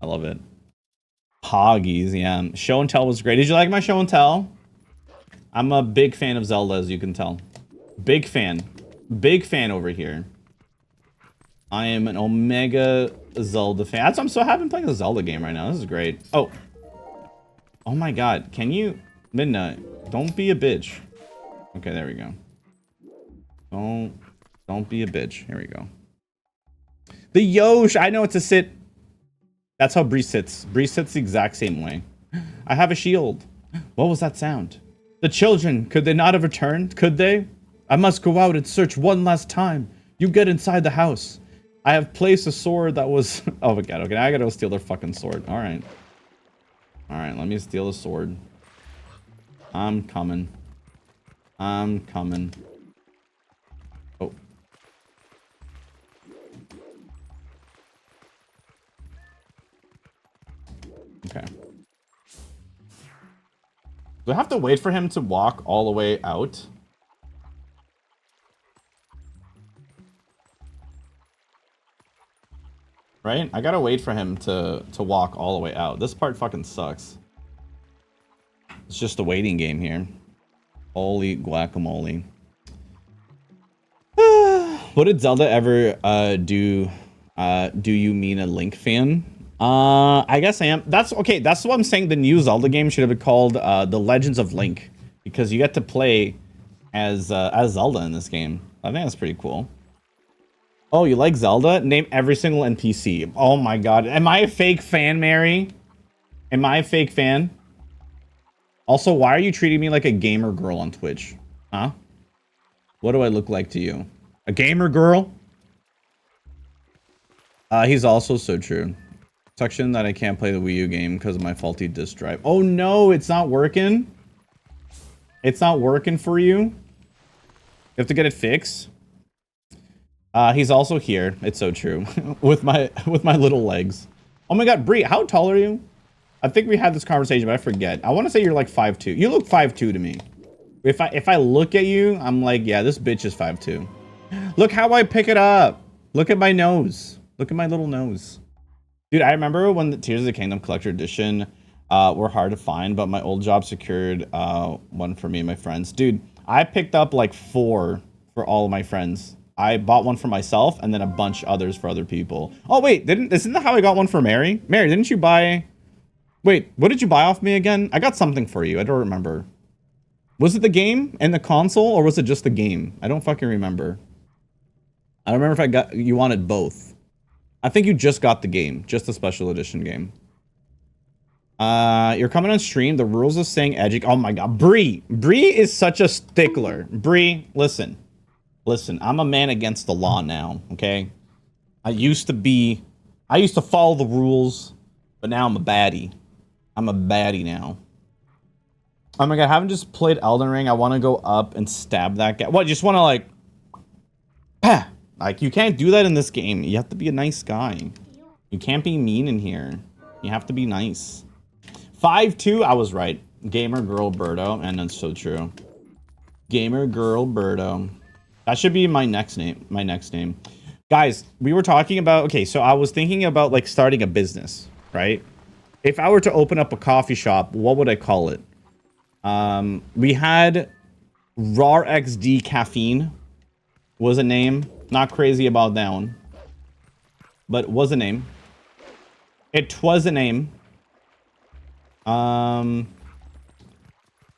I love it. Hoggies, yeah. Show and tell was great. Did you like my show and tell? I'm a big fan of Zelda, as you can tell. Big fan. Big fan over here. I am an Omega Zelda fan. That's why I'm so happy I'm playing a Zelda game right now. This is great. Oh. Oh my god. Can you... Midnight, don't be a bitch. Okay, there we go. Don't be a bitch. Here we go. The Yosh! I know it's a sit. That's how Bree sits. Bree sits the exact same way. I have a shield. What was that sound? The children, could they not have returned? Could they? I must go out and search one last time. You get inside the house. I have placed a sword that was... Oh my god, okay, I gotta go steal their fucking sword. Alright. Alright, let me steal the sword. I'm coming. I'm coming. Oh. Okay. Do I have to wait for him to walk all the way out? Right? I gotta wait for him to walk all the way out. This part fucking sucks. It's just a waiting game here. Holy guacamole. What did Zelda ever do? Do you mean a Link fan? I guess I am. That's okay. That's what I'm saying. The new Zelda game should have been called The Legends of Link, because you get to play as Zelda in this game. I think that's pretty cool. Oh, you like Zelda? Name every single NPC. Oh my god. Am I a fake fan, Mary? Am I a fake fan? Also, why are you treating me like a gamer girl on Twitch? Huh? What do I look like to you? A gamer girl? He's also so true. Section that I can't play the Wii U game because of my faulty disk drive. Oh no, it's not working? It's not working for you? You have to get it fixed? He's also here. It's so true. with my little legs. Oh my god, Bree, how tall are you? I think we had this conversation, but I forget. I want to say you're like 5'2". You look 5'2" to me. If I look at you, I'm like, yeah, this bitch is 5'2". Look how I pick it up. Look at my nose. Look at my little nose. Dude, I remember when the Tears of the Kingdom Collector Edition were hard to find, but my old job secured one for me and my friends. Dude, I picked up like 4 for all of my friends. I bought one for myself and then a bunch others for other people. Oh wait, isn't that how I got one for Mary? Mary, didn't you buy... Wait, what did you buy off me again? I got something for you. I don't remember. Was it the game and the console, or was it just the game? I don't fucking remember. I don't remember if you wanted both. I think you just got the game, just the special edition game. You're coming on stream. The rules of saying edgy. Oh my god, Bree is such a stickler. Bree, listen, I'm a man against the law now. Okay, I used to follow the rules, but now I'm a baddie. I'm a baddie now. Oh my god, I haven't just played Elden Ring. I want to go up and stab that guy. What, you just want to like... Like, you can't do that in this game. You have to be a nice guy. You can't be mean in here. You have to be nice. 5'2", I was right. Gamer Girl Birdo, and that's so true. Gamer Girl Birdo. That should be my next name. Guys, we were talking about... Okay, so I was thinking about, like, starting a business, right? If I were to open up a coffee shop, what would I call it? We had Raw XD Caffeine was a name. Not crazy about that one, but was a name. It was a name. I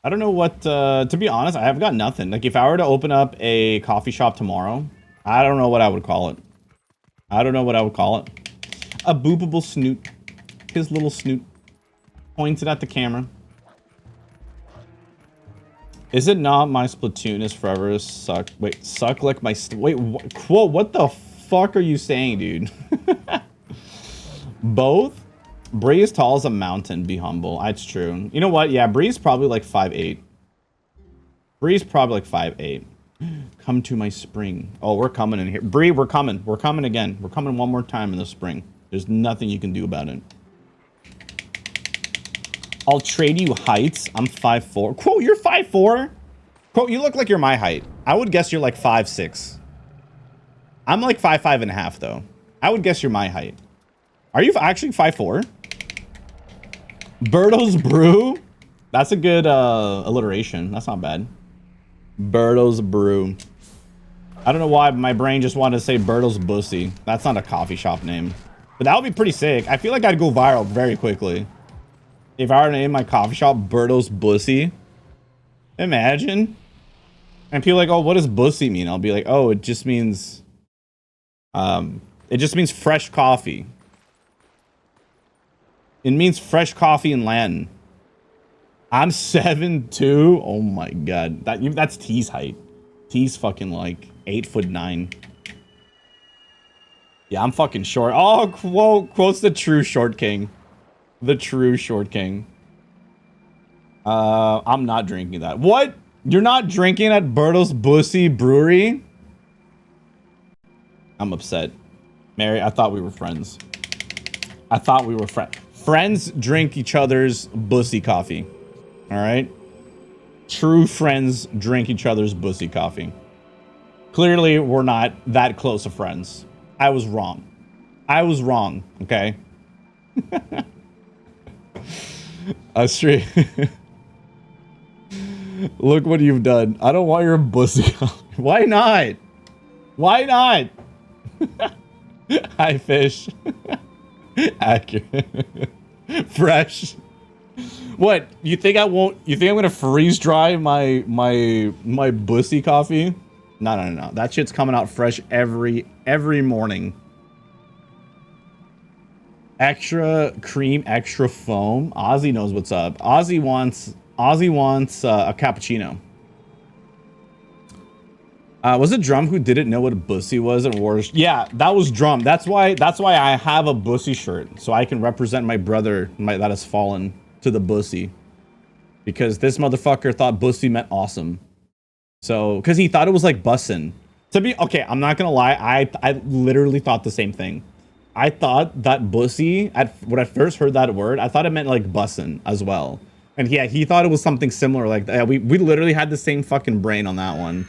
don't know what, to be honest, I have got nothing. Like, if I were to open up a coffee shop tomorrow, I don't know what I would call it. I don't know what I would call it. A boopable snoot. His little snoot pointed at the camera. Is it not my Splatoon is forever suck? Wait, suck like my... Wait, quote, what the fuck are you saying, dude? Both? Bree is tall as a mountain, be humble. That's true. You know what? Yeah, Bree's probably like 5'8". Bree's probably like 5'8". Come to my spring. Oh, we're coming in here. Bree, we're coming. We're coming again. We're coming one more time in the spring. There's nothing you can do about it. I'll trade you heights. I'm 5'4". Quote, you're 5'4"? Quote, you look like you're my height. I would guess you're like 5'6". I'm like 5'5" and a half, though. I would guess you're my height. Are you actually 5'4"? Birdo's Brew? That's a good alliteration. That's not bad. Birdo's Brew. I don't know why my brain just wanted to say Birdo's Bussy. That's not a coffee shop name. But that would be pretty sick. I feel like I'd go viral very quickly. If I were to name my coffee shop Birdo's Bussy. Imagine. And people are like, oh, what does Bussy mean? I'll be like, oh, it just means... it just means fresh coffee. It means fresh coffee in Latin. I'm 7'2". Oh my god. That's T's height. T's fucking like 8'9". Yeah, I'm fucking short. Oh, quotes the true short king. The true short king. I'm not drinking that. What? You're not drinking at Birdo's Bussy Brewery? I'm upset. Mary, I thought we were friends. I thought we were friends. Friends drink each other's Bussy coffee. All right? True friends drink each other's Bussy coffee. Clearly, we're not that close of friends. I was wrong. I was wrong, okay? Astrid. Look what you've done. I don't want your Bussy coffee. Why not? Why not? Hi, fish. Accurate. Fresh. What? You think I won't? You think I'm gonna freeze dry my Bussy coffee? No. That shit's coming out fresh every morning. Extra cream, extra foam. Ozzy knows what's up. Ozzy wants a cappuccino. Was it Drum who didn't know what a Bussy was at Wars? Yeah, that was Drum. That's why I have a Bussy shirt, so I can represent my brother that has fallen to the Bussy. Because this motherfucker thought Bussy meant awesome. So, because he thought it was like bussin'. Okay, I'm not gonna lie, I literally thought the same thing. I thought that Bussy, when I first heard that word, I thought it meant like bussin' as well. And yeah, he thought it was something similar like that. We literally had the same fucking brain on that one.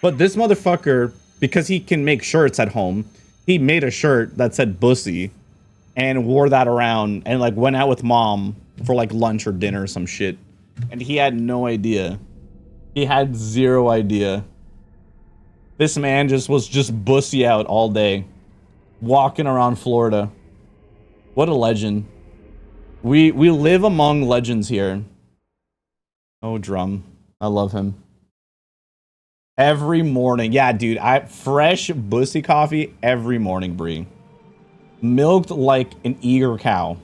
But this motherfucker, because he can make shirts at home, he made a shirt that said Bussy and wore that around and like went out with mom for like lunch or dinner or some shit. And he had no idea. He had zero idea. This man was just Bussy out all day. Walking around Florida. What a legend. We live among legends here. Oh, Drum. I love him. Every morning. Yeah, dude. Fresh Bussy coffee every morning, Bree. Milked like an eager cow.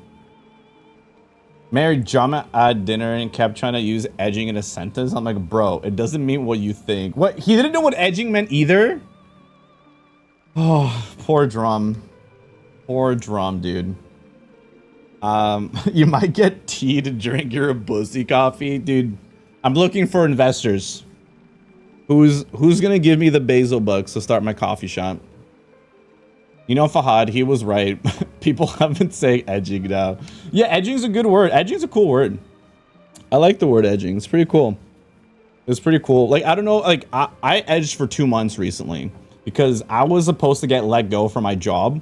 Mary Jama at dinner and kept trying to use edging in a sentence. I'm like, bro, it doesn't mean what you think. What? He didn't know what edging meant either? Oh, poor Drum. Poor Drum, dude. You might get tea to drink your Bussy coffee. Dude, I'm looking for investors. Who's gonna give me the basil bucks to start my coffee shop? You know, Fahad, he was right. People have been saying edging now. Yeah, edging's a good word. Edging's a cool word. I like the word edging. It's pretty cool. It's pretty cool. Like, I don't know, like, I edged for 2 months recently because I was supposed to get let go from my job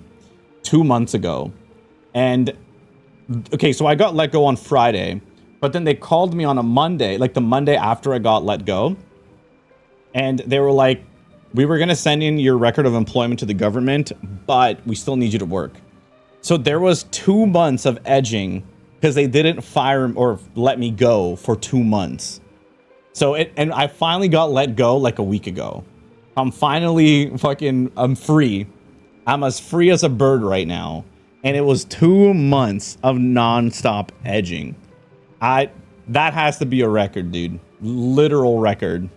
2 months ago. And, okay, so I got let go on Friday, but then they called me on a Monday, like the Monday after I got let go. And they were like, we were going to send in your record of employment to the government, but we still need you to work. So there was 2 months of edging because they didn't fire or let me go for 2 months. So and I finally got let go like a week ago. I'm finally I'm free. I'm as free as a bird right now. And it was 2 months of nonstop edging. That has to be a record, dude. Literal record.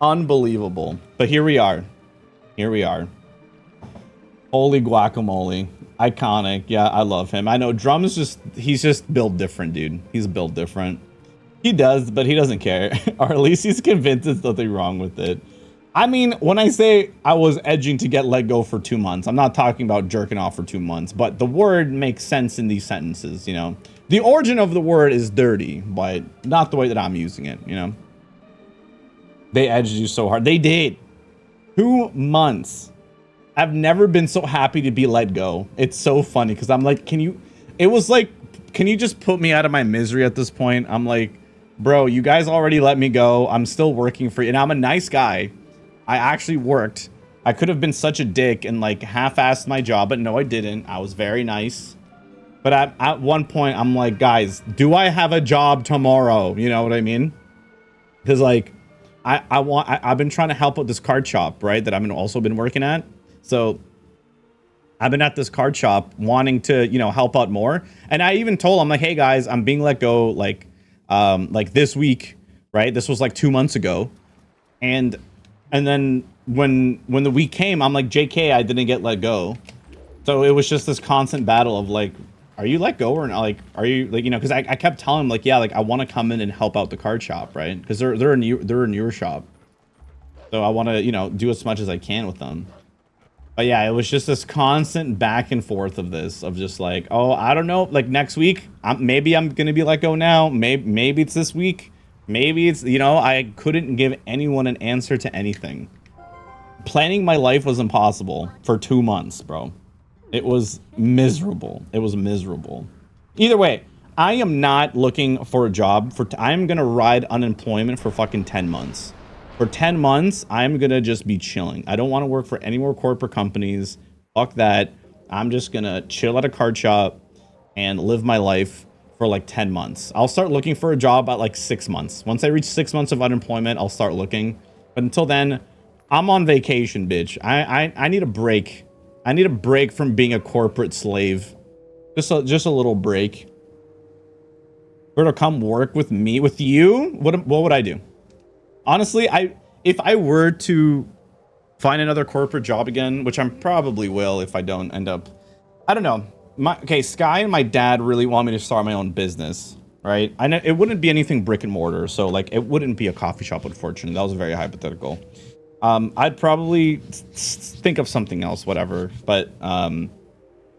Unbelievable. But here we are. Here we are. Holy guacamole. Iconic. Yeah, I love him. I know Drum is he's just built different, dude. He's built different. He does, but he doesn't care. Or at least he's convinced there's nothing wrong with it. I mean, when I say I was edging to get let go for 2 months, I'm not talking about jerking off for 2 months, but the word makes sense in these sentences, you know? The origin of the word is dirty, but not the way that I'm using it, you know? They edged you so hard. They did. 2 months. I've never been so happy to be let go. It's so funny because I'm like, can you just put me out of my misery at this point? I'm like, bro, you guys already let me go. I'm still working for you. And I'm a nice guy. I actually worked. I could have been such a dick and like half-assed my job, but no, I didn't. I was very nice. But at one point, I'm like, guys, do I have a job tomorrow? You know what I mean? Because like, I've been trying to help out this card shop, right? That I've also been working at. So I've been at this card shop wanting to, you know, help out more. And I even told them like, hey guys, I'm being let go like this week, right? This was like 2 months ago. And then when the week came, I'm like, JK, I didn't get let go. So it was just this constant battle of like, are you let go or not? Like, are you like, you know, because I kept telling him like, yeah, like I want to come in and help out the card shop, right? Because they're a newer shop. So I want to, you know, do as much as I can with them. But yeah, it was just this constant back and forth of this, of just like, oh, I don't know, like next week, maybe I'm gonna be let go now. Maybe it's this week. Maybe it's, you know, I couldn't give anyone an answer to anything. Planning my life was impossible for 2 months, bro. It was miserable. It was miserable. Either way, I am not looking for a job. I'm gonna ride unemployment for fucking 10 months. For 10 months, I'm going to just be chilling. I don't want to work for any more corporate companies. Fuck that. I'm just going to chill at a card shop and live my life for like 10 months. I'll start looking for a job at like 6 months. Once I reach 6 months of unemployment, I'll start looking. But until then, I'm on vacation, bitch. I need a break. I need a break from being a corporate slave. Just a little break. Or to come work with me, with you? What would I do? Honestly, if I were to find another corporate job again, which I probably will if I don't end up, I don't know. Sky and my dad really want me to start my own business, right? I know it wouldn't be anything brick and mortar, so like it wouldn't be a coffee shop, unfortunately. That was very hypothetical. I'd probably think of something else, whatever. But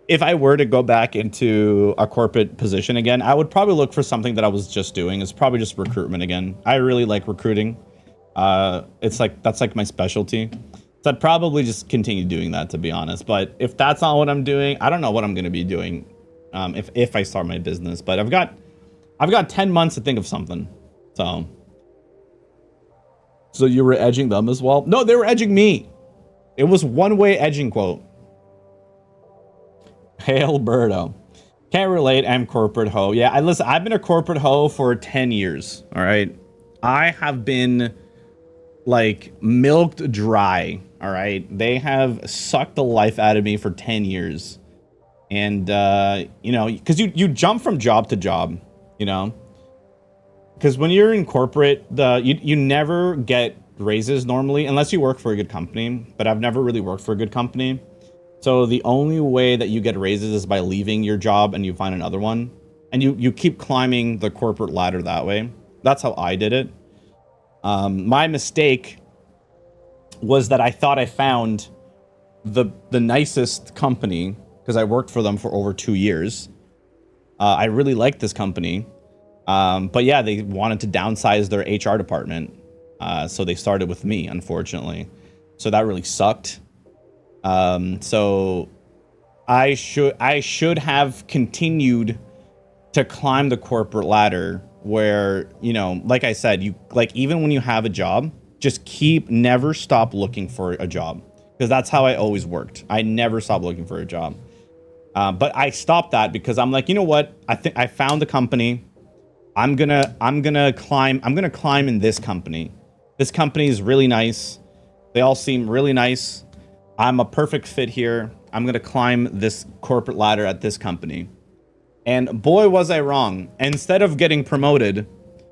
if I were to go back into a corporate position again, I would probably look for something that I was just doing. It's probably just recruitment again. I really like recruiting. It's like, that's like my specialty. So I'd probably just continue doing that, to be honest. But if that's not what I'm doing, I don't know what I'm going to be doing if I start my business. But I've got 10 months to think of something. So you were edging them as well? No, they were edging me. It was one-way edging quote. Hey, Alberto. Can't relate. I'm corporate hoe. Yeah, I've been a corporate hoe for 10 years. All right. I have been like milked dry. All right. They have sucked the life out of me for 10 years. And, you know, because you jump from job to job, you know, because when you're in corporate, you never get raises normally unless you work for a good company. But I've never really worked for a good company. So the only way that you get raises is by leaving your job and you find another one. And you keep climbing the corporate ladder that way. That's how I did it. My mistake was that I thought I found the nicest company because I worked for them for over 2 years. I really liked this company. But yeah, they wanted to downsize their HR department. So they started with me, unfortunately. So that really sucked. So I should have continued to climb the corporate ladder where, you know, like I said, even when you have a job, just never stop looking for a job, because that's how I always worked. I never stopped looking for a job. But I stopped that because I'm like, you know what? I think I found the company. I'm gonna climb in this company. This company is really nice. They all seem really nice. I'm a perfect fit here. I'm gonna climb this corporate ladder at this company. And boy, was I wrong. Instead of getting promoted,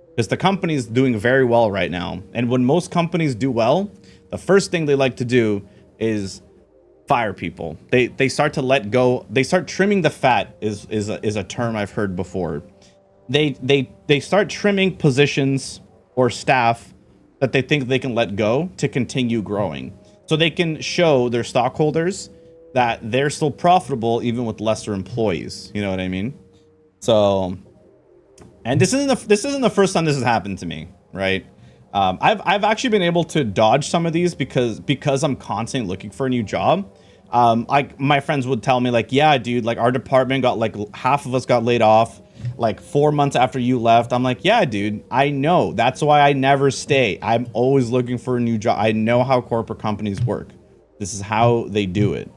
because the company's doing very well right now. And when most companies do well, the first thing they like to do is fire people. They start to let go. They start trimming the fat is a term I've heard before. They start trimming positions or staff that they think they can let go to continue growing. So they can show their stockholders that they're still profitable even with lesser employees. You know what I mean? So, and this isn't the first time this has happened to me, right? I've actually been able to dodge some of these because I'm constantly looking for a new job. Like my friends would tell me like, yeah, dude, like our department got like half of us got laid off like 4 months after you left. I'm like, yeah, dude, I know. That's why I never stay. I'm always looking for a new job. I know how corporate companies work. This is how they do it.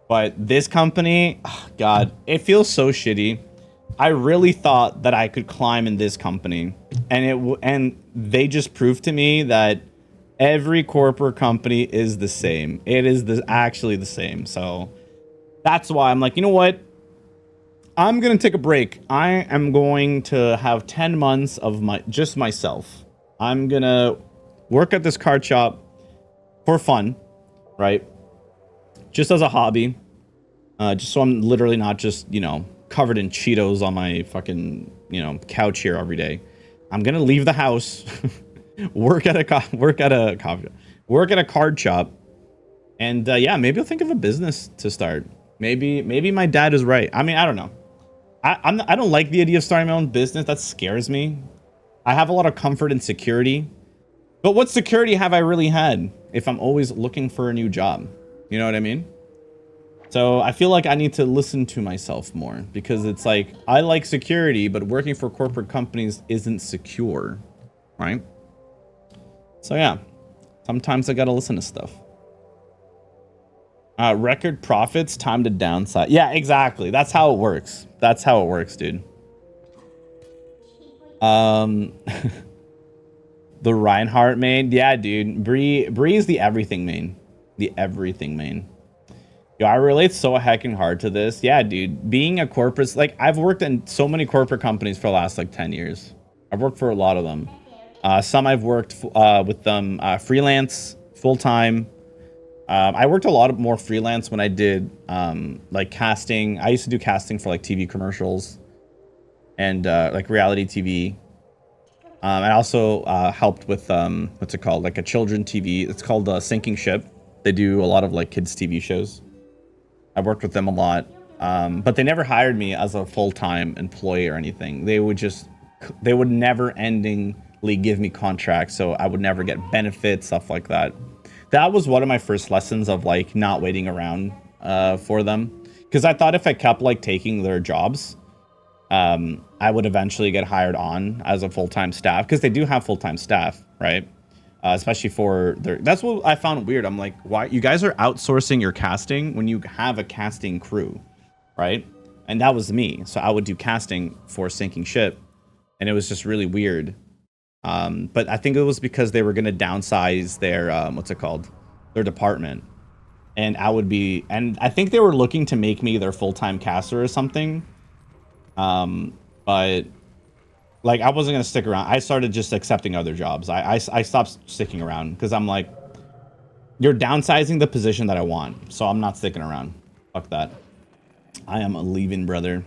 But this company, oh God, it feels so shitty. I really thought that I could climb in this company, and they just proved to me that every corporate company is the same. It is actually the same. So that's why I'm like, you know what? I'm gonna take a break. I am going to have 10 months of just myself. I'm gonna work at this card shop for fun, right? Just as a hobby. Just so I'm literally not just, you know, covered in Cheetos on my fucking, you know, couch here every day. I'm gonna leave the house, work at a card shop, and yeah, maybe I'll think of a business to start. Maybe my dad is right. I mean, I don't know. I don't like the idea of starting my own business. That scares me. I have a lot of comfort and security, but what security have I really had if I'm always looking for a new job? You know what I mean? So I feel like I need to listen to myself more, because it's like, I like security, but working for corporate companies isn't secure, right? So yeah, sometimes I gotta listen to stuff. Record profits, time to downside. Yeah, exactly. That's how it works. That's how it works, dude. The Reinhardt main. Yeah, dude. Bree is the everything main. The everything main. Yo, I relate so hecking hard to this. Yeah, dude. Being a corporate, like, I've worked in so many corporate companies for the last, like, 10 years. I've worked for a lot of them. Some I've worked with them freelance, full-time. I worked a lot more freelance when I did, like, casting. I used to do casting for, like, TV commercials and, like, reality TV. I also helped with, what's it called? Like, a children TV. It's called Sinking Ship. They do a lot of, like, kids' TV shows. I worked with them a lot, but they never hired me as a full-time employee or anything. They would never endingly give me contracts, so I would never get benefits, stuff like that. That was one of my first lessons of, like, not waiting around for them, because I thought if I kept, like, taking their jobs, I would eventually get hired on as a full-time staff, because they do have full-time staff, right? Especially for their, that's what I found weird. I'm like, why you guys are outsourcing your casting when you have a casting crew, right? And that was me. So I would do casting for Sinking Ship, and it was just really weird. But I think it was because they were going to downsize their, what's it called? Their department. And and I think they were looking to make me their full-time caster or something. But like, I wasn't going to stick around. I started just accepting other jobs. I stopped sticking around because I'm like, you're downsizing the position that I want. So I'm not sticking around. Fuck that. I am leaving, brother.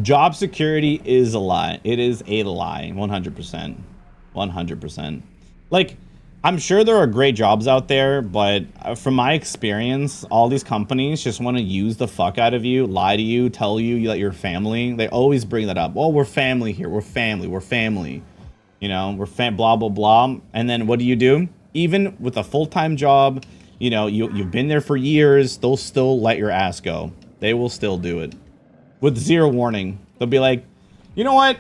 Job security is a lie. It is a lie. 100%. 100%. Like, I'm sure there are great jobs out there, but from my experience, all these companies just want to use the fuck out of you, lie to you, tell you that you're family. They always bring that up. Oh, we're family here. We're family. We're family. You know, we're blah, blah, blah. And then what do? Even with a full-time job, you know, you've been there for years, they'll still let your ass go. They will still do it. With zero warning. They'll be like, you know what?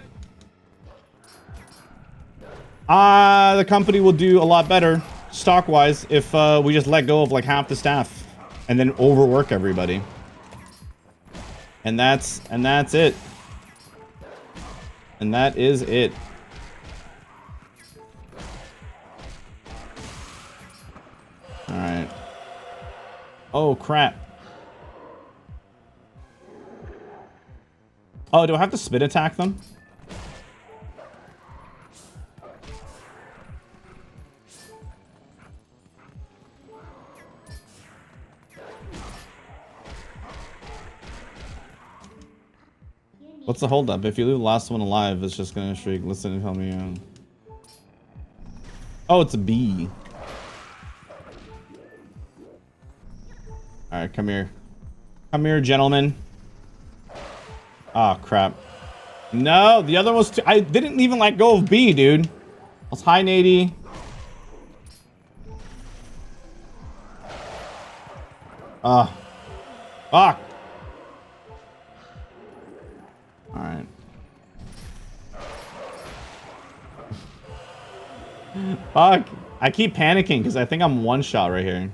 The company will do a lot better stock-wise if we just let go of like half the staff and then overwork everybody. And that's it. And that is it. All right. Oh crap. Oh, do I have to spit attack them? What's the holdup? If you leave the last one alive, it's just gonna shriek. Listen and tell me. Oh, it's a bee. All right, come here. Come here, gentlemen. Oh, crap. No, the other was... I didn't even let go of B, dude. Let's high Nady. Fuck. Alright. Fuck. I keep panicking because I think I'm one shot right here.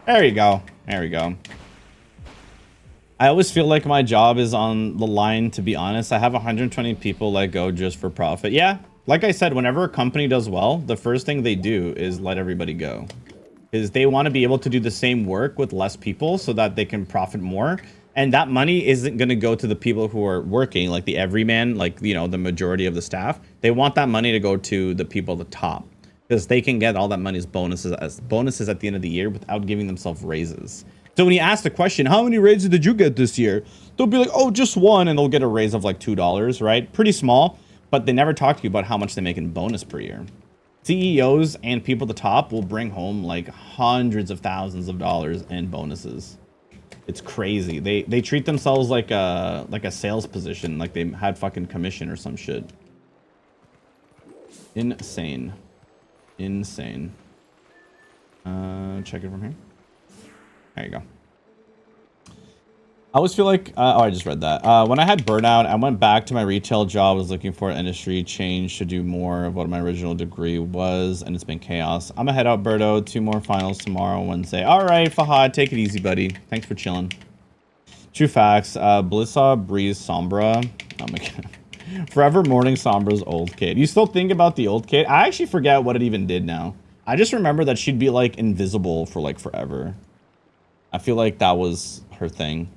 There you go. There we go. I always feel like my job is on the line, to be honest. I have 120 people let go just for profit. Yeah, like I said, whenever a company does well, the first thing they do is let everybody go. Is they want to be able to do the same work with less people so that they can profit more. And that money isn't going to go to the people who are working, like the everyman, like, you know, the majority of the staff. They want that money to go to the people at the top because they can get all that money as bonuses at the end of the year without giving themselves raises. So when you ask the question, how many raises did you get this year? They'll be like, oh, just one. And they'll get a raise of like $2, right? Pretty small, but they never talk to you about how much they make in bonus per year. CEOs and people at the top will bring home like hundreds of thousands of dollars in bonuses. It's crazy. They treat themselves like a sales position, like they had fucking commission or some shit. Insane. Insane. Check it from here. There you go. I always feel like, oh, I just read that. When I had burnout, I went back to my retail job. I was looking for an industry change to do more of what my original degree was, and it's been chaos. I'm gonna head out, Berto. 2 more finals tomorrow, Wednesday. All right, Fahad, take it easy, buddy. Thanks for chilling. True facts. Blissa Breeze Sombra. Oh my god. Forever Morning Sombra's old kid. You still think about the old kid? I actually forget what it even did now. I just remember that she'd be like invisible for like forever. I feel like that was her thing.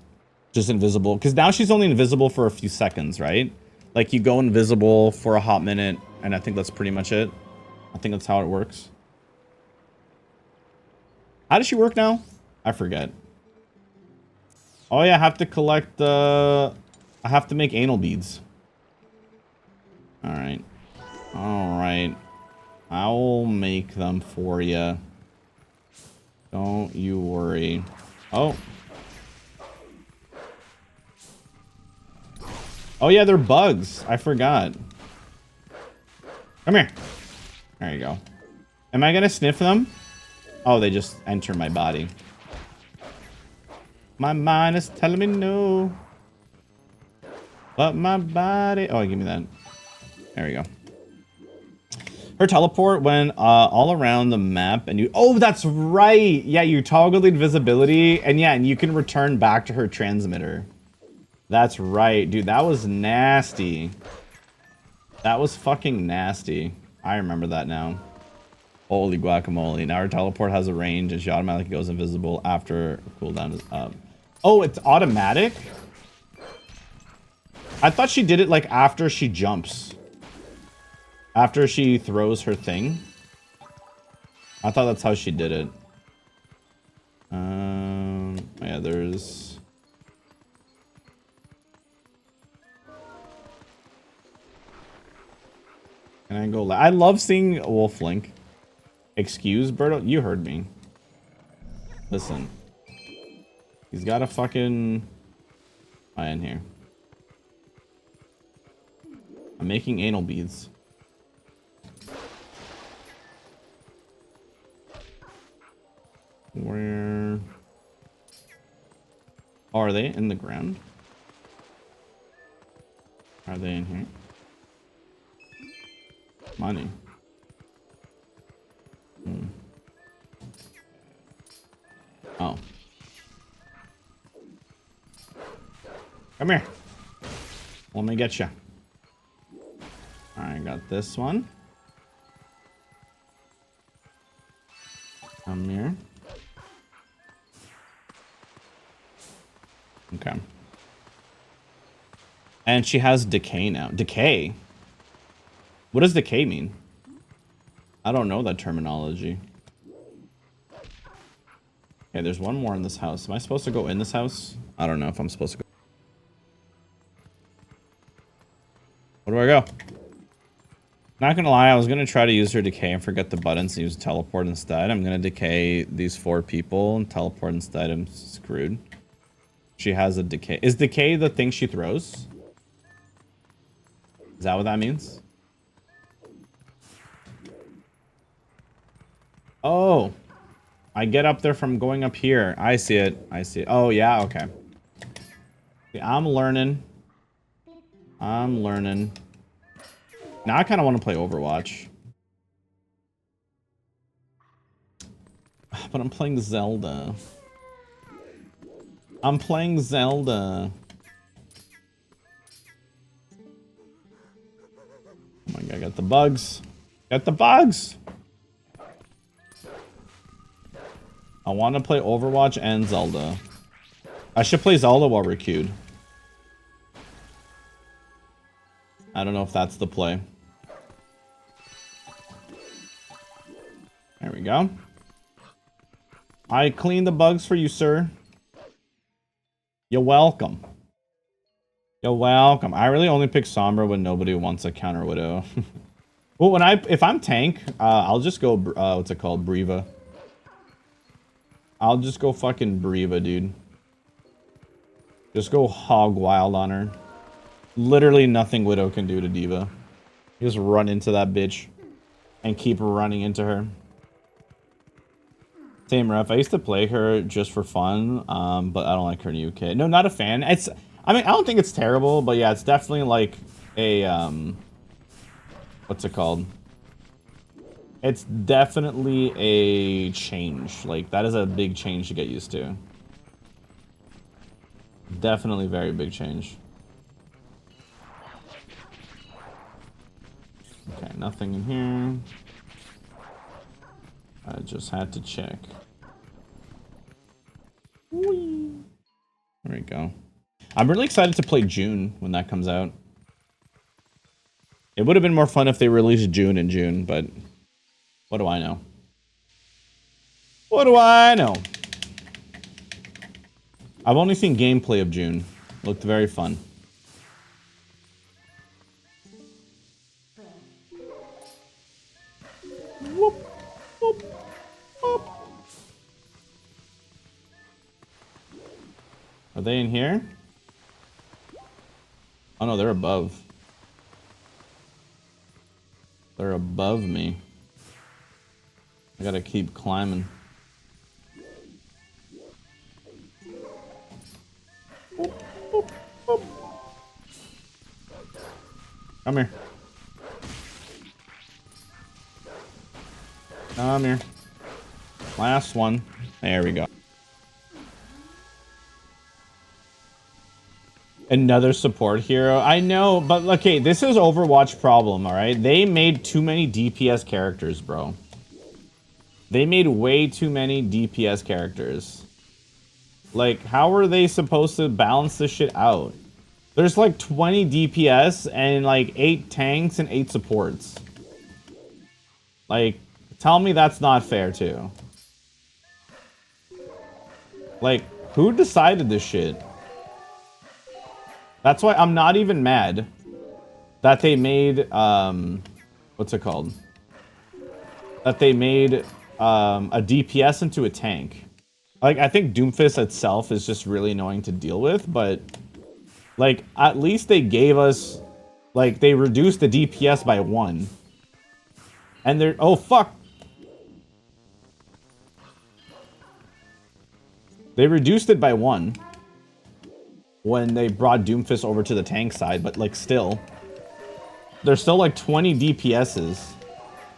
Just invisible. Because now she's only invisible for a few seconds, right? Like you go invisible for a hot minute, and I think that's pretty much it. I think that's how it works. How does she work now? I forget. Oh yeah, I have to collect I have to make anal beads. Alright. Alright. I will make them for you. Don't you worry. Oh. Oh yeah, they're bugs. I forgot. Come here. There you go. Am I gonna sniff them? Oh, they just enter my body. My mind is telling me no. But my body... Oh, give me that. There we go. Her teleport went all around the map and you... Oh, that's right! Yeah, you toggle the invisibility and yeah, and you can return back to her transmitter. That's right. Dude, that was nasty. That was fucking nasty. I remember that now. Holy guacamole. Now her teleport has a range and she automatically goes invisible after cooldown is up. Oh, it's automatic? I thought she did it like after she jumps. After she throws her thing. I thought that's how she did it. Yeah, there's... Can I go? I love seeing Wolf Link. Excuse, Berto? You heard me. Listen. He's got a fucking... eye in here. I'm making anal beads. Where... Oh, are they in the ground? Are they in here? Money. Oh. Come here. Let me get you. Alright, got this one. Come here. Okay. And she has decay now. Decay? What does decay mean? I don't know that terminology. Okay, there's one more in this house. Am I supposed to go in this house? I don't know if I'm supposed to go. Where do I go? Not gonna lie, I was gonna try to use her decay and forget the buttons and use teleport instead. I'm gonna decay these 4 people and teleport instead. I'm screwed. She has a decay. Is decay the thing she throws? Is that what that means? Oh, I get up there from going up here. I see it. I see it. Oh, yeah, okay. See, I'm learning. I'm learning. Now I kind of want to play Overwatch. But I'm playing Zelda. I'm playing Zelda. Oh my god, got the bugs. Got the bugs! I want to play Overwatch and Zelda. I should play Zelda while we're queued. I don't know if that's the play. There we go. I cleaned the bugs for you, sir. You're welcome. You're welcome. I really only pick Sombra when nobody wants a counter Widow. Well, if I'm tank, I'll just go, what's it called? Briva. I'll just go fucking Briva, dude. Just go hog wild on her. Literally nothing Widow can do to D.Va. Just run into that bitch. And keep running into her. Same ref. I used to play her just for fun, but I don't like her in UK. No, not a fan. I mean, I don't think it's terrible, but yeah, it's definitely like a, what's it called? It's definitely a change. Like, that is a big change to get used to. Definitely very big change. Okay, nothing in here. I just had to check. Whee. There we go. I'm really excited to play June when that comes out. It would have been more fun if they released June in June, but what do I know? What do I know? I've only seen gameplay of June. Looked very fun. Whoop, whoop, whoop. Are they in here? Oh no, they're above. They're above me. I gotta keep climbing. Boop, boop, boop. Come here. Come here. Last one. There we go. Another support hero. I know, but okay, this is Overwatch problem, alright? They made too many DPS characters, bro. They made way too many DPS characters. Like, how are they supposed to balance this shit out? There's like 20 DPS and like 8 tanks and 8 supports. Like, tell me that's not fair too. Like, who decided this shit? That's why I'm not even mad that they made, what's it called? That they made a DPS into a tank. Like, I think Doomfist itself is just really annoying to deal with, but like, at least they gave us, like, they reduced the DPS by 1. And they're, oh fuck! They reduced it by 1 when they brought Doomfist over to the tank side, but like still, there's still like 20 DPSs.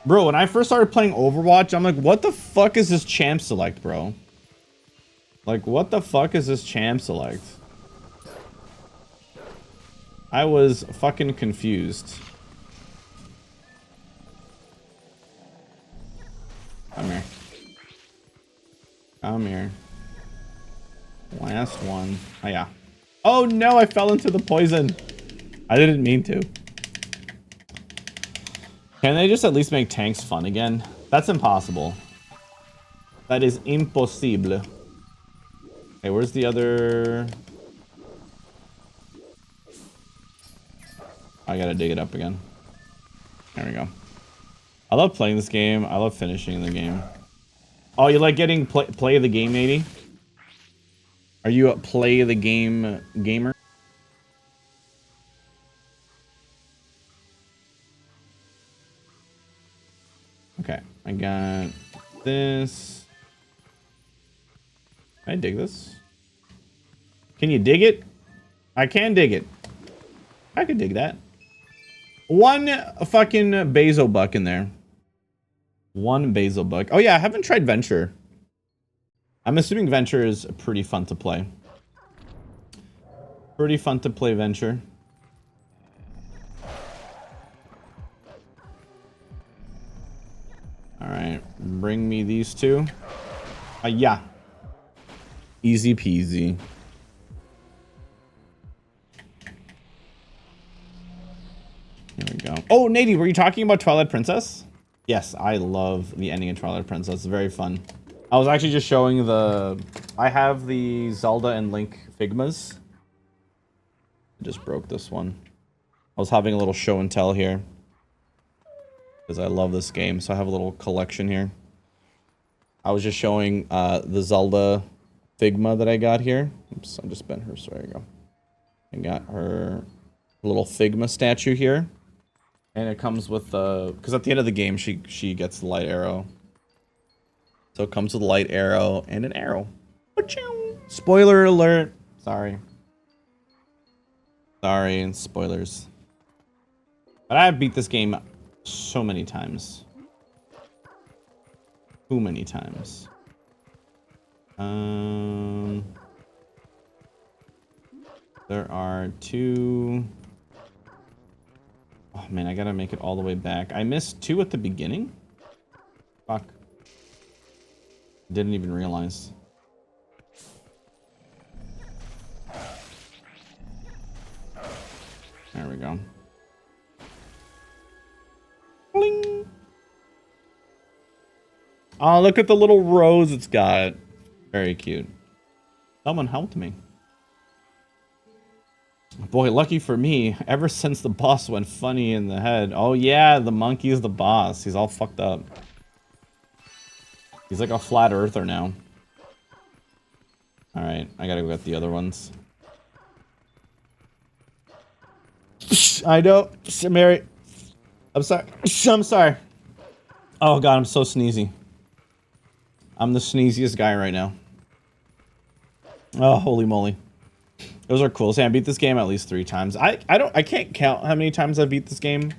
Bro, when I first started playing Overwatch, I'm like, what the fuck is this champ select, bro? Like, what the fuck is this champ select? I was fucking confused. Come here. Come here. Last one. Oh, yeah. Oh, no, I fell into the poison. I didn't mean to. Can they just at least make tanks fun again? That's impossible. That is impossible. Okay, where's the other... I gotta dig it up again. There we go. I love playing this game. I love finishing the game. Oh, you like getting play the game, 80? Are you a play the game gamer? Okay, I got this. Can I dig this? Can you dig it? I can dig it. I could dig that. One fucking basil buck in there. One basil buck. Oh yeah, I haven't tried Venture. I'm assuming Venture is pretty fun to play. Pretty fun to play Venture. Alright, bring me these two. Yeah. Easy peasy. Here we go. Oh, Nady, were you talking about Twilight Princess? Yes, I love the ending of Twilight Princess. It's very fun. I was actually just showing the... I have the Zelda and Link Figmas. I just broke this one. I was having a little show and tell here. Because I love this game, so I have a little collection here. I was just showing the Zelda Figma that I got here. Oops, I just bent her, so there you go. I got her little Figma statue here. And it comes with because at the end of the game, she gets the light arrow. So it comes with a light arrow and an arrow. Spoiler alert. Sorry. Sorry, and spoilers. But I have beat this game so many times. Too many times. There are two... Oh man, I gotta make it all the way back. I missed two at the beginning? Fuck. Didn't even realize. There we go. Bling. Oh, look at the little rose it's got. Very cute. Someone helped me. Boy, lucky for me, ever since the boss went funny in the head. Oh yeah, the monkey is the boss. He's all fucked up. He's like a flat earther now. Alright, I gotta go get the other ones. I know, Mary. I'm sorry. I'm sorry. Oh god, I'm so sneezy. I'm the sneeziest guy right now. Oh, holy moly. Those are cool. So I beat this game at least 3 times. I can't count how many times I've beat this game.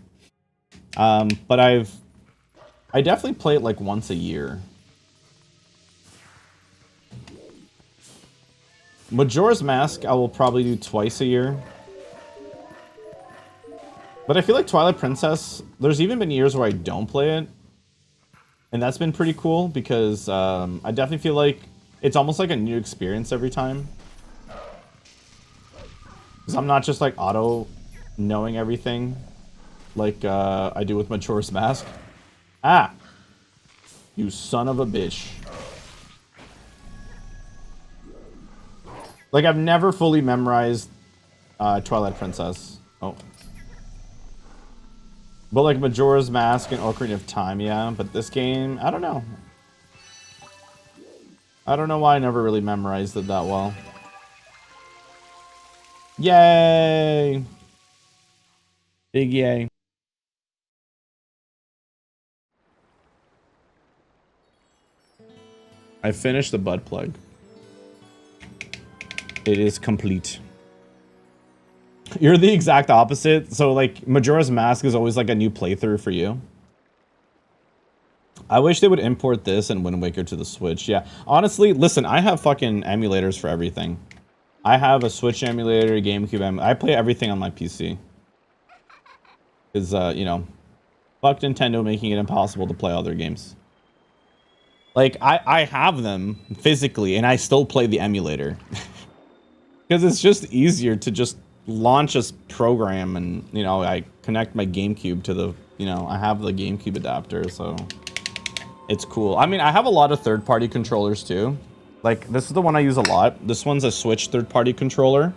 But I definitely play it like once a year. Majora's Mask I will probably do twice a year. But I feel like Twilight Princess, there's even been years where I don't play it. And that's been pretty cool because I definitely feel like it's almost like a new experience every time. Because I'm not just like auto knowing everything like I do with Majora's Mask. Ah! You son of a bitch. Like I've never fully memorized Twilight Princess. Oh. But like Majora's Mask and Ocarina of Time, yeah. But this game, I don't know. I don't know why I never really memorized it that well. Yay! Big yay. I finished the butt plug. It is complete. You're the exact opposite. So like Majora's Mask is always like a new playthrough for you. I wish they would import this and Wind Waker to the Switch. Yeah. Honestly, listen, I have fucking emulators for everything. I have a Switch emulator, a GameCube emulator. I play everything on my PC. Because, you know, fuck Nintendo making it impossible to play other games. Like, I have them physically, and I still play the emulator. Because it's just easier to just launch a program and, you know, I connect my GameCube to the, you know, I have the GameCube adapter, so it's cool. I mean, I have a lot of third-party controllers, too. Like, this is the one I use a lot. This one's a Switch third-party controller.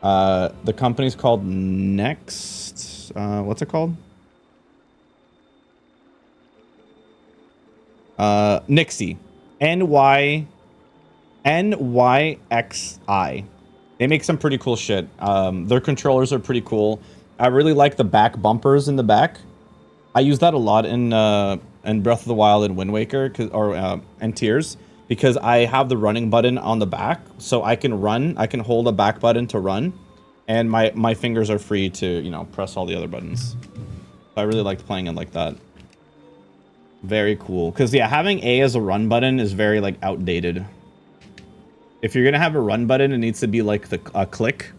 The company's called Next. What's it called? Nixie. N-Y-X-I. They make some pretty cool shit. Their controllers are pretty cool. I really like the back bumpers in the back. I use that a lot in in Breath of the Wild and Wind Waker, and Tears, because I have the running button on the back, so I can run. I can hold a back button to run, and my fingers are free to, you know, press all the other buttons. So I really liked playing it like that. Very cool. Because, yeah, having A as a run button is very, like, outdated. If you're going to have a run button, it needs to be, like, a click.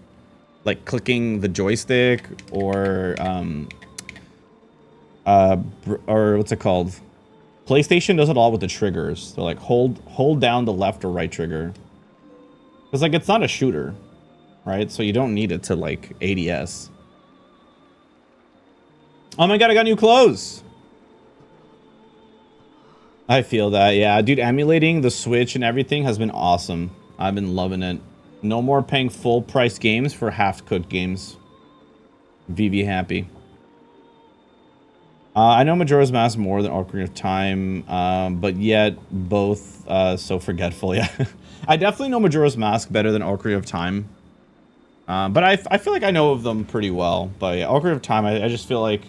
Like, clicking the joystick or what's it called? PlayStation does it all with the triggers. They're like, hold down the left or right trigger. Because, like, it's not a shooter, right? So you don't need it to, like, ADS. Oh my god, I got new clothes! I feel that, yeah. Dude, emulating the Switch and everything has been awesome. I've been loving it. No more paying full price games for half-cooked games. VV happy. I know Majora's Mask more than Ocarina of Time, but yet both so forgetful, yeah. I definitely know Majora's Mask better than Ocarina of Time. But I feel like I know of them pretty well. But yeah, Ocarina of Time, I just feel like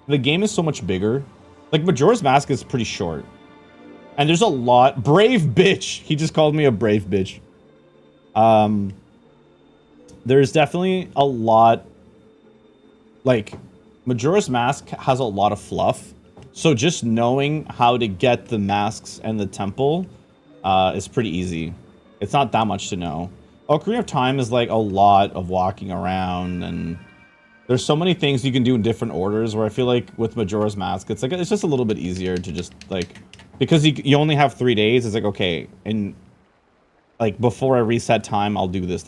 the game is so much bigger. Like, Majora's Mask is pretty short. And there's a lot. Brave bitch. He just called me a brave bitch. There's definitely a lot. Like, Majora's Mask has a lot of fluff. So just knowing how to get the masks and the temple is pretty easy. It's not that much to know. Ocarina of Time is like a lot of walking around, and there's so many things you can do in different orders, where I feel like with Majora's Mask, it's like, it's just a little bit easier to just like, because you only have 3 days. It's like, okay, and like before I reset time, I'll do this.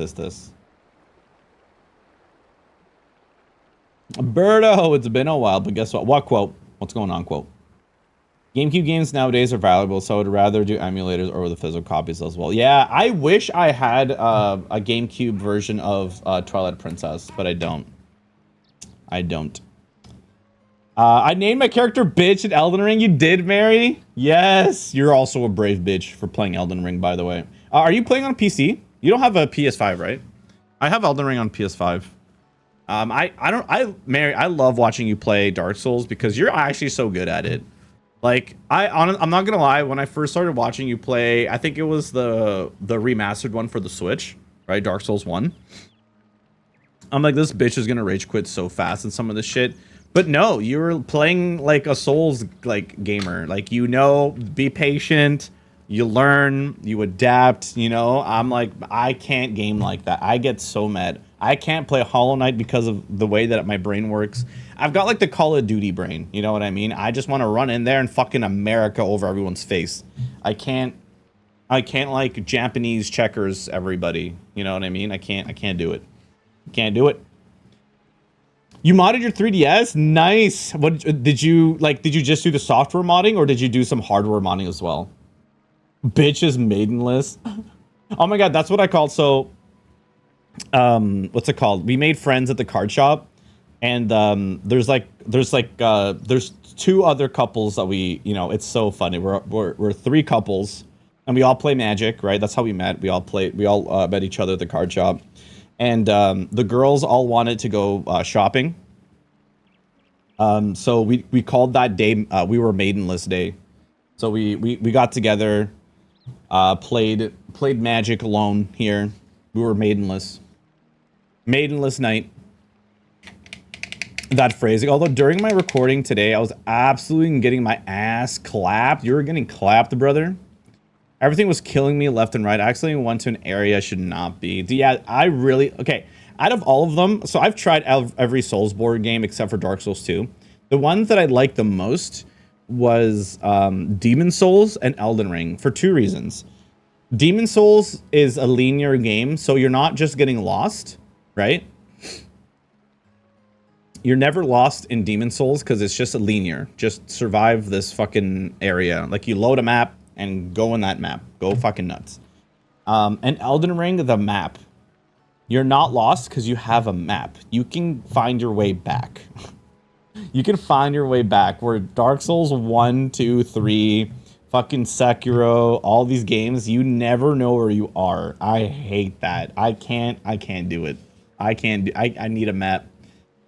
Birdo, it's been a while, but guess what? What quote? What's going on, quote? GameCube games nowadays are valuable, so I would rather do emulators over the physical copies as well. Yeah, I wish I had a GameCube version of Twilight Princess, but I don't. I named my character bitch in Elden Ring. You did, Mary? Yes. You're also a brave bitch for playing Elden Ring, by the way. Are you playing on PC? You don't have a PS5, right? I have Elden Ring on PS5. Mary, I love watching you play Dark Souls because you're actually so good at it. Like, I'm not gonna lie, when I first started watching you play, I think it was the remastered one for the Switch, right? Dark Souls 1. I'm like, this bitch is gonna rage quit so fast in some of this shit. But no, you were playing like a Souls like gamer. Like, you know, be patient, you learn, you adapt, you know? I'm like, I can't game like that. I get so mad. I can't play Hollow Knight because of the way that my brain works. I've got like the Call of Duty brain, you know what I mean? I just want to run in there and fucking America over everyone's face. I can't like Japanese checkers everybody, you know what I mean? I can't do it. Can't do it. You modded your 3DS? Nice. What did you just do the software modding, or did you do some hardware modding as well? Bitch is maidenless. Oh my god, that's what I called. So what's it called? We made friends at the card shop, and there's two other couples that we, you know, it's so funny. We're three couples, and we all play Magic, right? That's how we met. We all met each other at the card shop. And the girls all wanted to go shopping. So we called that day, we were Maidenless Day. So we got together, played Magic alone here. We were Maidenless. Maidenless night. That phrasing. Although during my recording today, I was absolutely getting my ass clapped. You were getting clapped, brother. Everything was killing me left and right. I actually went to an area I should not be. Yeah, okay, out of all of them, so I've tried every Souls board game except for Dark Souls 2. The one that I liked the most was Demon Souls and Elden Ring for two reasons. Demon Souls is a linear game, so you're not just getting lost, right? You're never lost in Demon Souls because it's just a linear. Just survive this fucking area. Like, you load a map and go in that map. Go fucking nuts. And Elden Ring, the map. You're not lost because you have a map. You can find your way back. You can find your way back. Where Dark Souls 1, 2, 3, fucking Sekiro, all these games, you never know where you are. I hate that. I can't do it. I need a map.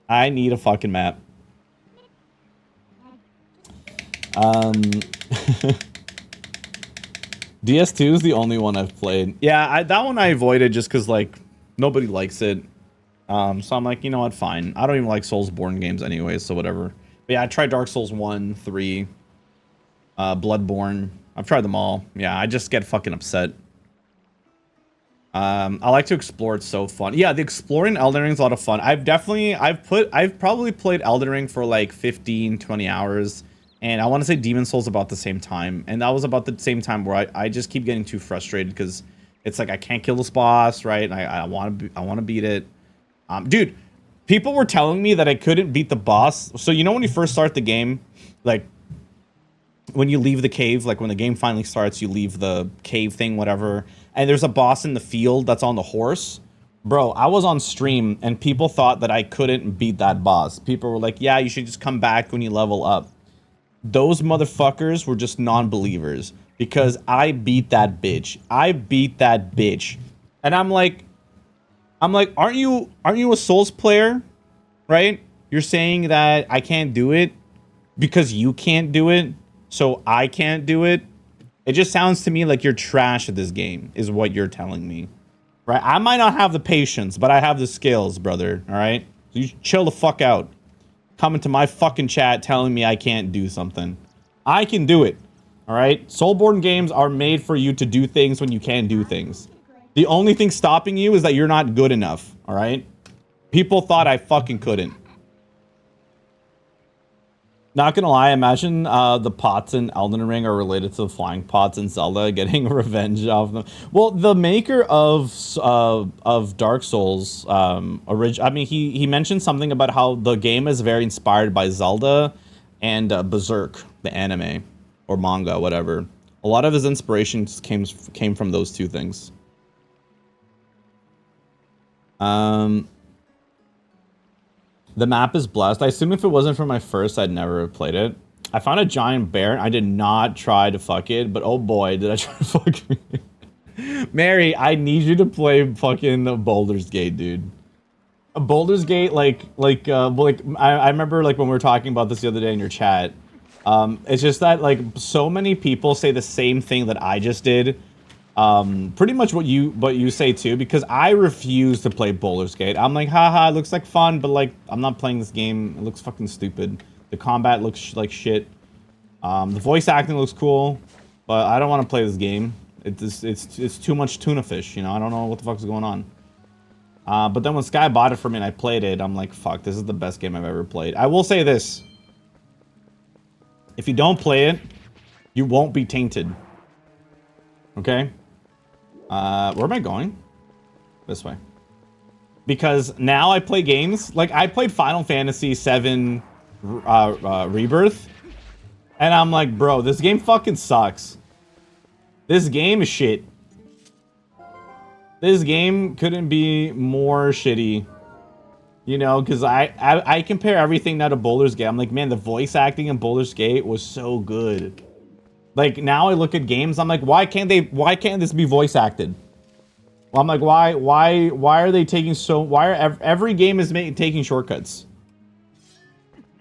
I need a fucking map. Um, DS2 is the only one I've played. Yeah, that one I avoided just because, like, nobody likes it. So I'm like, you know what, fine. I don't even like Soulsborne games anyway, so whatever. But yeah, I tried Dark Souls 1, 3, Bloodborne. I've tried them all. Yeah, I just get fucking upset. I like to explore. It's so fun. Yeah, the exploring Elden Ring is a lot of fun. I've probably played Elden Ring for like 15, 20 hours. And I want to say Demon Souls about the same time. And that was about the same time where I just keep getting too frustrated because it's like I can't kill this boss, right? And I want to beat it. Dude, people were telling me that I couldn't beat the boss. So you know when you first start the game, like when you leave the cave, like when the game finally starts, you leave the cave thing, whatever. And there's a boss in the field that's on the horse. Bro, I was on stream and people thought that I couldn't beat that boss. People were like, yeah, you should just come back when you level up. Those motherfuckers were just non-believers because I beat that bitch. I beat that bitch. And I'm like, aren't you a Souls player? Right? You're saying that I can't do it because you can't do it, so I can't do it. It just sounds to me like you're trash at this game, is what you're telling me. Right? I might not have the patience, but I have the skills, brother. All right? So you chill the fuck out. Coming to my fucking chat telling me I can't do something. I can do it. All right? Soulborne games are made for you to do things when you can do things. The only thing stopping you is that you're not good enough. All right? People thought I fucking couldn't. Not gonna lie, imagine the pots in Elden Ring are related to the flying pots in Zelda, getting revenge off them. Well, the maker of Dark Souls, I mean, he mentioned something about how the game is very inspired by Zelda and Berserk, the anime or manga, whatever. A lot of his inspirations came from those two things. The map is blessed. I assume if it wasn't for my first, I'd never have played it. I found a giant bear. I did not try to fuck it, but oh boy, did I try to fuck it. Mary, I need you to play fucking Baldur's Gate, dude. Baldur's Gate, I remember like when we were talking about this the other day in your chat. It's just that like so many people say the same thing that I just did. Pretty much what you say too, because I refuse to play Baldur's Gate. I'm like, haha, it looks like fun, but like, I'm not playing this game. It looks fucking stupid. The combat looks like shit. The voice acting looks cool, but I don't want to play this game. It's too much tuna fish, you know? I don't know what the fuck's going on. But then when Sky bought it for me and I played it, I'm like, fuck, this is the best game I've ever played. I will say this. If you don't play it, you won't be tainted. Okay? Where am I going? This way. Because now I play games. Like, I played Final Fantasy VII Rebirth. And I'm like, bro, this game fucking sucks. This game is shit. This game couldn't be more shitty. You know, because I compare everything now to Baldur's Gate. I'm like, man, the voice acting in Baldur's Gate was so good. Like, now I look at games, I'm like, why can't this be voice acted? Well, I'm like, why are they taking every game is taking shortcuts?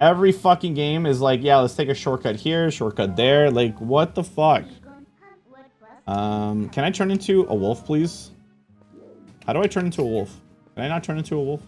Every fucking game is like, yeah, let's take a shortcut here, shortcut there. Like, what the fuck? Can I turn into a wolf, please? How do I turn into a wolf? Can I not turn into a wolf?